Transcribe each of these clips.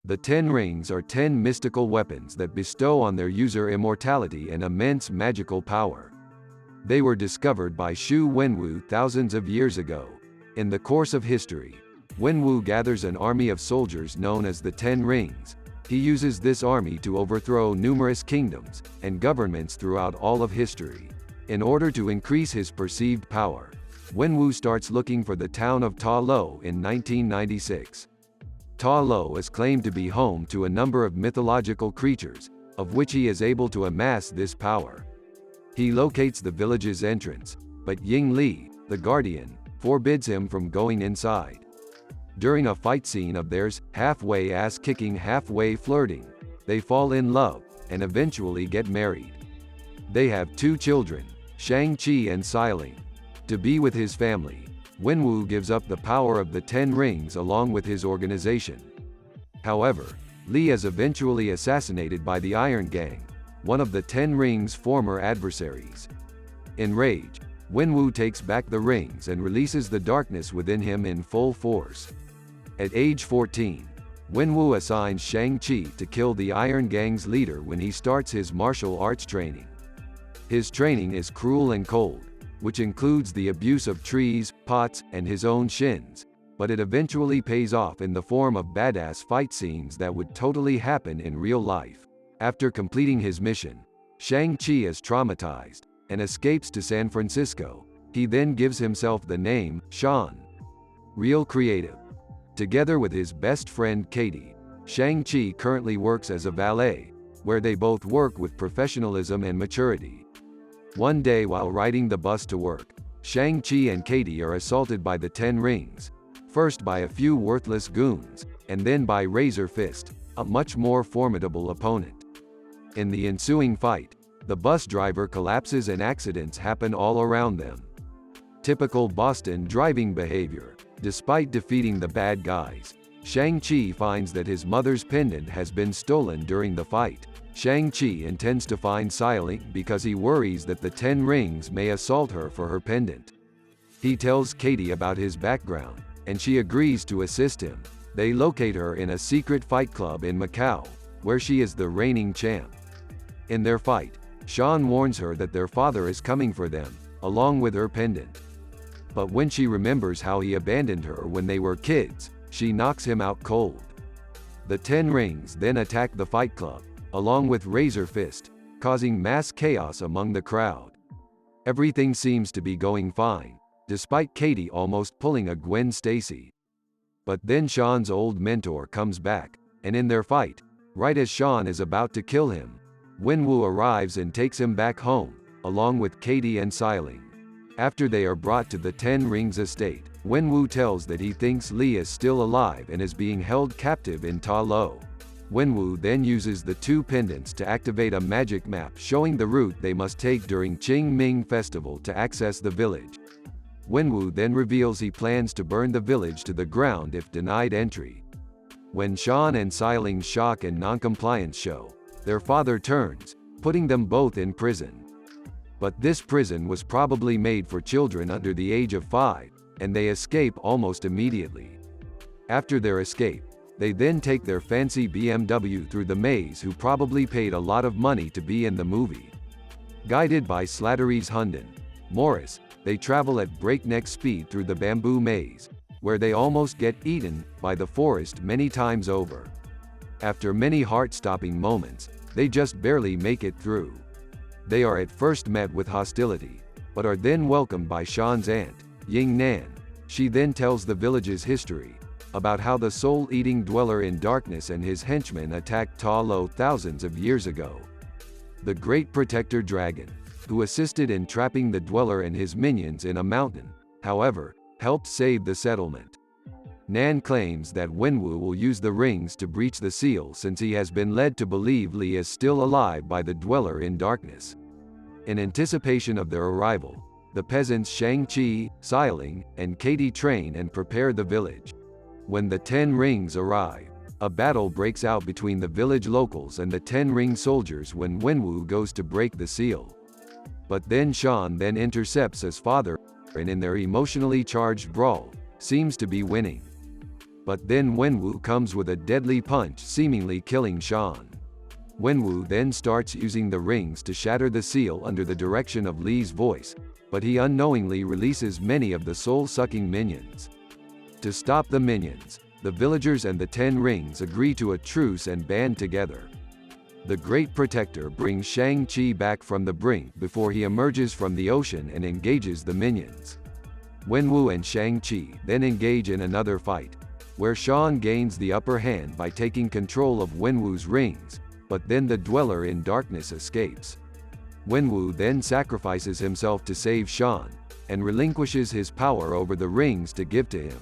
The 10 rings are 10 mystical weapons that bestow on their user immortality and immense magical power. They were discovered by Xu Wenwu thousands of years ago. In the course of history, Wenwu gathers an army of soldiers known as the 10 Rings. He uses this army to overthrow numerous kingdoms and governments throughout all of history. In order to increase his perceived power, Wenwu starts looking for the town of Ta Lo in 1996. Ta Lo is claimed to be home to a number of mythological creatures, of which he is able to amass this power. He locates the village's entrance, but Ying Li, the guardian, forbids him from going inside. During a fight scene of theirs, halfway ass-kicking, halfway flirting, they fall in love, and eventually get married. They have 2 children, ShangChi and Xiling. To be with his family, Wenwu gives up the power of the 10 rings along with his organization. However, Li is eventually assassinated by the Iron Gang, one of the 10 rings' former adversaries. Enraged, Wenwu takes back the rings and releases the darkness within him in full force. At age 14, Wenwu assigns ShangChi to kill the Iron Gang's leader when he starts his martial arts training. His training is cruel and cold, which includes the abuse of trees, pots, and his own shins, but it eventually pays off in the form of badass fight scenes that would totally happen in real life. After completing his mission, ShangChi is traumatized and escapes to San Francisco. He then gives himself the name Shaun. Real creative. Together with his best friend Katie, ShangChi currently works as a valet, where they both work with professionalism and maturity. One day while riding the bus to work, ShangChi and Katie are assaulted by the 10 rings, first by a few worthless goons, and then by Razor Fist, a much more formidable opponent. In the ensuing fight, the bus driver collapses and accidents happen all around them. Typical Boston driving behavior. Despite defeating the bad guys, ShangChi finds that his mother's pendant has been stolen during the fight. ShangChi intends to find Xiling because he worries that the 10 rings may assault her for her pendant. He tells Katie about his background, and she agrees to assist him. They locate her in a secret fight club in Macau, where she is the reigning champ. In their fight, Shaun warns her that their father is coming for them, along with her pendant. But when she remembers how he abandoned her when they were kids, she knocks him out cold. The 10 rings then attack the fight club, along with Razor Fist, causing mass chaos among the crowd. Everything seems to be going fine, despite Katie almost pulling a Gwen Stacy. But then Shaun's old mentor comes back, and in their fight, right as Shaun is about to kill him, Wenwu arrives and takes him back home, along with Katie and Xiling. After they are brought to the 10 Rings estate, Wenwu tells that he thinks Li is still alive and is being held captive in Ta Lo. Wenwu then uses the 2 pendants to activate a magic map showing the route they must take during Qingming Festival to access the village. Wenwu then reveals he plans to burn the village to the ground if denied entry. When Shaun and Xiling's shock and noncompliance show, their father turns, putting them both in prison. But this prison was probably made for children under the age of 5, and they escape almost immediately. After their escape, they then take their fancy BMW through the maze, who probably paid a lot of money to be in the movie. Guided by Slattery's Hunden, Morris, they travel at breakneck speed through the bamboo maze, where they almost get eaten by the forest many times over. After many heart-stopping moments, they just barely make it through. They are at first met with hostility, but are then welcomed by Shaun's aunt, Ying Nan. She then tells the village's history, about how the soul-eating dweller in darkness and his henchmen attacked Ta Lo thousands of years ago. The great protector dragon, who assisted in trapping the dweller and his minions in a mountain, however, helped save the settlement. Nan claims that Wenwu will use the rings to breach the seal since he has been led to believe Li is still alive by the dweller in darkness. In anticipation of their arrival, the peasants ShangChi, Xiling, and Katie train and prepare the village. When the 10 rings arrive, a battle breaks out between the village locals and the 10 ring soldiers when Wenwu goes to break the seal. But then Shaun then intercepts his father, and in their emotionally charged brawl, seems to be winning. But then Wenwu comes with a deadly punch, seemingly killing Shaun. Wenwu then starts using the rings to shatter the seal under the direction of Li's voice, but he unknowingly releases many of the soul-sucking minions. To stop the minions, the villagers and the 10 rings agree to a truce and band together. The Great Protector brings Shang-Chi back from the brink before he emerges from the ocean and engages the minions. Wenwu and Shang-Chi then engage in another fight, where Shaun gains the upper hand by taking control of Wenwu's rings, but then the Dweller in Darkness escapes. Wenwu then sacrifices himself to save Shaun, and relinquishes his power over the rings to give to him.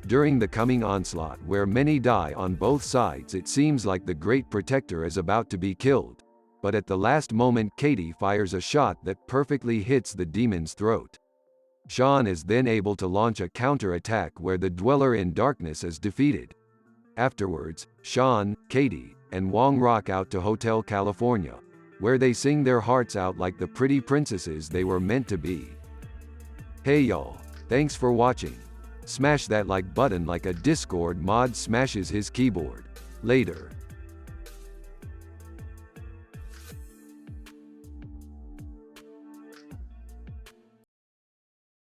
During the coming onslaught where many die on both sides, it seems like the Great Protector is about to be killed, but at the last moment Katie fires a shot that perfectly hits the demon's throat. Shaun is then able to launch a counter-attack where the Dweller in Darkness is defeated. Afterwards, Shaun, Katie, and Wong rock out to Hotel California, where they sing their hearts out like the pretty princesses they were meant to be. Hey y'all, thanks for watching. Smash that like button like a Discord mod smashes his keyboard. Later.